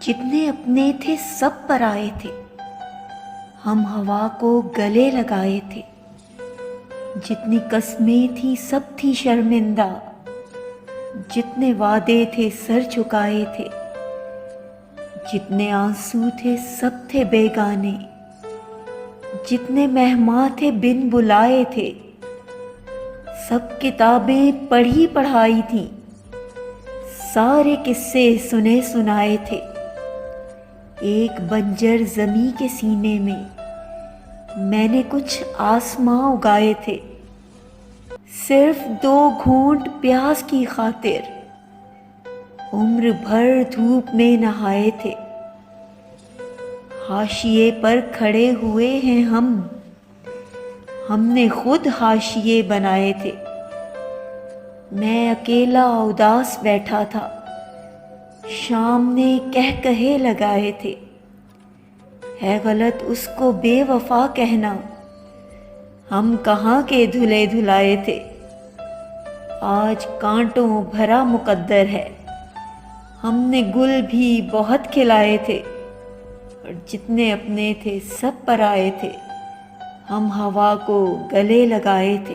جتنے اپنے تھے سب پر آئے تھے، ہم ہوا کو گلے لگائے تھے۔ جتنی قسمیں تھی سب تھی شرمندہ، جتنے وعدے تھے سر جھکائے تھے۔ جتنے آنسو تھے سب تھے بیگانے، جتنے مہماں تھے بن بلائے تھے۔ سب کتابیں پڑھی پڑھائی تھیں، سارے قصے سنے سنائے تھے۔ ایک بنجر زمیں کے سینے میں نے کچھ آسماں اگائے تھے، صرف 2 گھونٹ پیاس کی خاطر عمر بھر دھوپ میں نہائے تھے۔ حاشیے پر کھڑے ہوئے ہیں ہم نے خود حاشیے بنائے تھے۔ میں اکیلا اداس بیٹھا تھا، شام نے کہے لگائے تھے۔ ہے غلط اس کو بے وفا کہنا، ہم کہاں کے دھلے دھلائے تھے۔ آج کانٹوں بھرا مقدر ہے، ہم نے گل بھی بہت کھلائے تھے۔ اور جتنے اپنے تھے سب پر آئے تھے، ہم ہوا کو گلے لگائے تھے۔